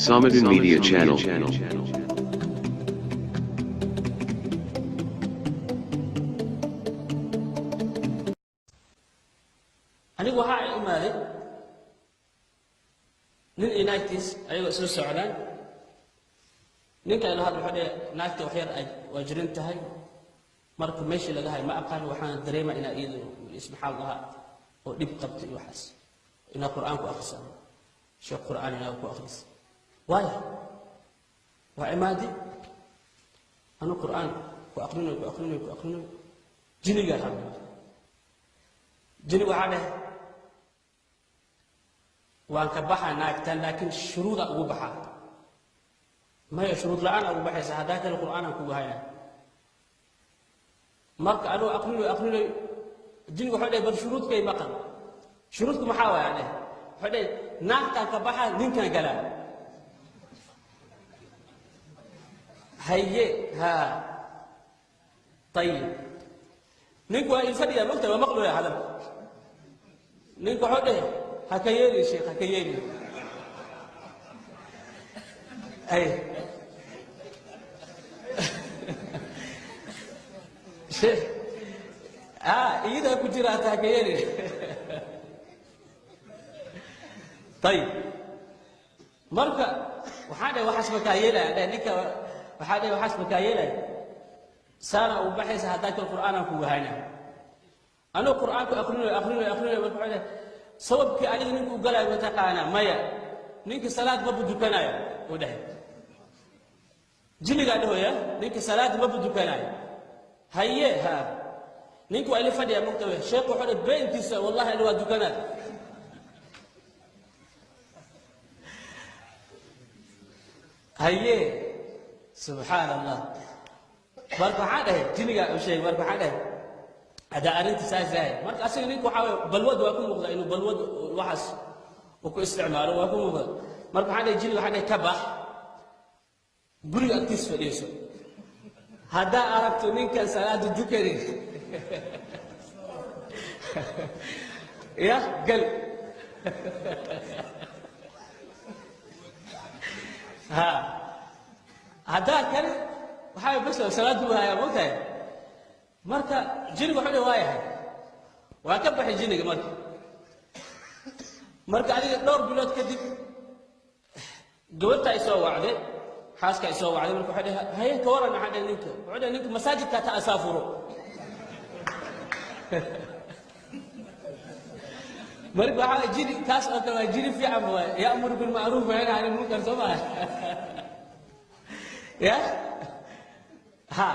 Samadin Media Channel. anigu waxa ay imaaday nin United ayagoo isla socdaan ninka ila hadal wuxuu dhahay naagta wax yar ay wajirin tahay marka meeshii laga hay ma aqaan waxaan dareemaa inaa iyadu ismaxaal laha oo dib qabtay waxaas ina quraan ku akhrisan sheekh quraan ina ku akhris waayo waa imaadi anu quraan ku aqrino jiniga hadal jini waxa dhahay waan ka baxaa naagtan laakiin shuruuda ugu baxaa ma ya shuruud la'aan ugu baxaysa hadaa kale quraan ku hayna marka anu aqrino jini waxa dhahay bar shuruudkay maqan shuruudku maxaa waayane waxa dhahay naagtan ka baxaa ninkan galaa haye ha طيب ninku waa infadiya magta waa maqlo ya hadal ninku waxa dhahay هكيري شيخ هكيري اي شيخ اذا كنت رات هكيري طيب مركا وحاجه وحسبك يلا لانك وحاجه وحسبك يلا سنه وبحث هذاك القران كو هنا انا القران اقرنه sababkii adiga ninku galay ma taqaana maya ninka salaad ma budukanayo oo dhahay jiliga dhahoya ninka salaad ma budukanayo haye ha ninku ay fadhiya mugtawe sheekh wuxuu beentiisa wallahi waa dukanaa haye subhanallah barka hada jiliga oo sheey barka hada هذا أنت سازاي مرك أصلا نيكو حاول بلود وأكون مغلا إنه بلود وحس وكو استعماله وأكون مغلا مرك هذا يجي له هذا كبح بري أكتس فليسو هذا أردت منك صلاة الجكري يا قل ها هذا كان وحاول بس صلاة وهاي موتة marka jiniga wuxuu waayahay waa ka baxay jiniga marka adiga dhowr bilood kadib gabadha ay soo wacday xaaska ay soo wacday marka wuxuu dhahay haye ka waran waxa ninka wuxuu dhahay ninka masaajidka ta asaafuro marka waxa jini taas oo kale jini fiican waa yaamuru bil ma'ruf wa yanha 'anil munkar soo ma ya ha